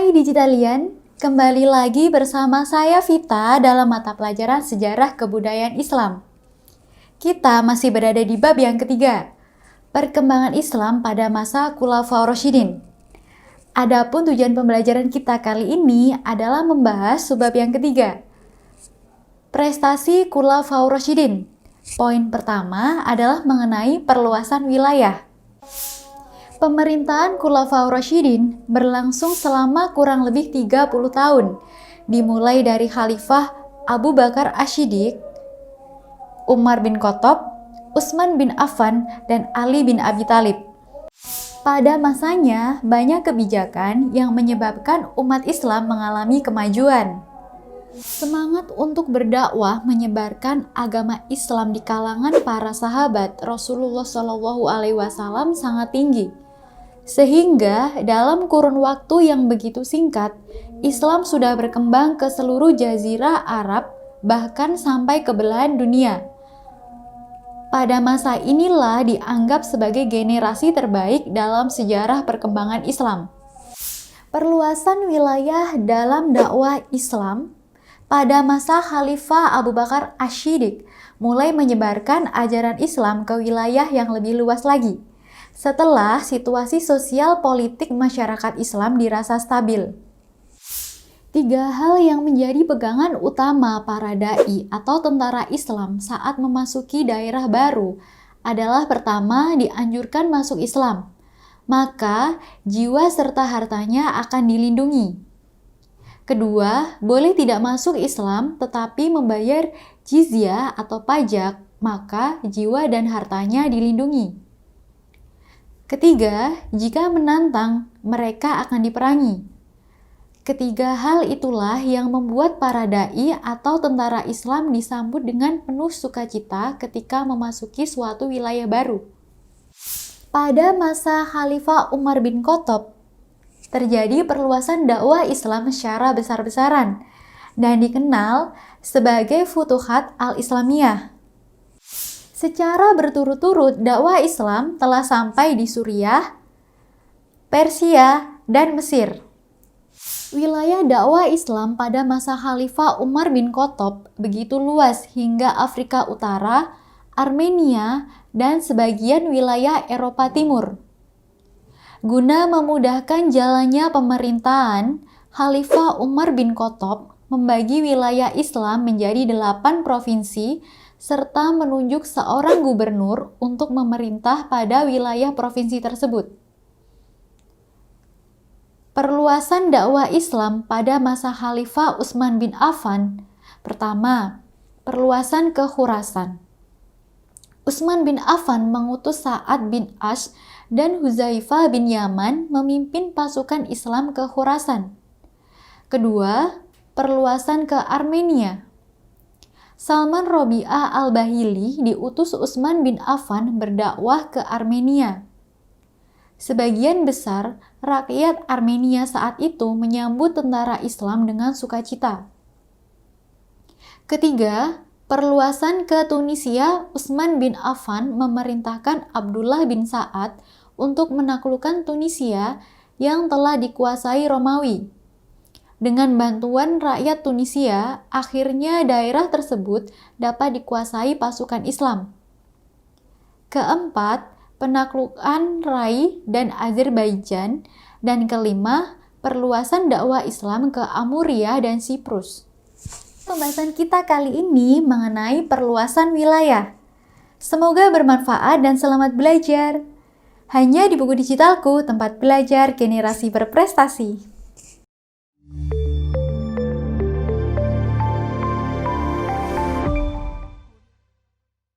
Hai Digitalian, kembali lagi bersama saya Vita dalam mata pelajaran Sejarah Kebudayaan Islam. Kita masih berada di bab yang ketiga, perkembangan Islam pada masa Khulafaur Rasyidin. Adapun tujuan pembelajaran kita kali ini adalah membahas subbab yang ketiga, prestasi Khulafaur Rasyidin. Poin pertama adalah mengenai perluasan wilayah. Pemerintahan Khulafaur Rasyidin berlangsung selama kurang lebih 30 tahun, dimulai dari Khalifah Abu Bakar Asy-Syiddiq, Umar bin Khattab, Utsman bin Affan, dan Ali bin Abi Thalib. Pada masanya, banyak kebijakan yang menyebabkan umat Islam mengalami kemajuan. Semangat untuk berdakwah menyebarkan agama Islam di kalangan para sahabat Rasulullah SAW sangat tinggi. Sehingga dalam kurun waktu yang begitu singkat, Islam sudah berkembang ke seluruh jazirah Arab, bahkan sampai ke belahan dunia. Pada masa inilah dianggap sebagai generasi terbaik dalam sejarah perkembangan Islam. Perluasan wilayah dalam dakwah Islam pada masa Khalifah Abu Bakar Asy-Syiddiq mulai menyebarkan ajaran Islam ke wilayah yang lebih luas lagi, setelah situasi sosial politik masyarakat Islam dirasa stabil. Tiga hal yang menjadi pegangan utama para da'i atau tentara Islam saat memasuki daerah baru adalah pertama, dianjurkan masuk Islam, maka jiwa serta hartanya akan dilindungi. Kedua, boleh tidak masuk Islam tetapi membayar jizyah atau pajak, maka jiwa dan hartanya dilindungi. Ketiga, jika menantang, mereka akan diperangi. Ketiga hal itulah yang membuat para da'i atau tentara Islam disambut dengan penuh sukacita ketika memasuki suatu wilayah baru. Pada masa Khalifah Umar bin Khattab, terjadi perluasan dakwah Islam secara besar-besaran dan dikenal sebagai Futuhat al-Islamiyah. Secara berturut-turut, dakwah Islam telah sampai di Suriah, Persia, dan Mesir. Wilayah dakwah Islam pada masa Khalifah Umar bin Khattab begitu luas hingga Afrika Utara, Armenia, dan sebagian wilayah Eropa Timur. Guna memudahkan jalannya pemerintahan, Khalifah Umar bin Khattab membagi wilayah Islam menjadi 8 provinsi serta menunjuk seorang gubernur untuk memerintah pada wilayah provinsi tersebut. Perluasan dakwah Islam pada masa Khalifah Utsman bin Affan. Pertama, perluasan ke Khurasan. Utsman bin Affan mengutus Sa'ad bin Ash dan Hudzaifah bin Yaman memimpin pasukan Islam ke Khurasan. Kedua, perluasan ke Armenia. Salman Robi'ah al-Bahili diutus Utsman bin Affan berdakwah ke Armenia. Sebagian besar rakyat Armenia saat itu menyambut tentara Islam dengan sukacita. Ketiga, perluasan ke Tunisia. Utsman bin Affan memerintahkan Abdullah bin Sa'ad untuk menaklukkan Tunisia yang telah dikuasai Romawi. Dengan bantuan rakyat Tunisia, akhirnya daerah tersebut dapat dikuasai pasukan Islam. Keempat, penaklukan Rai dan Azerbaijan. Dan kelima, perluasan dakwah Islam ke Amuria dan Siprus. Pembahasan kita kali ini mengenai perluasan wilayah. Semoga bermanfaat dan selamat belajar. Hanya di buku digitalku, tempat belajar generasi berprestasi.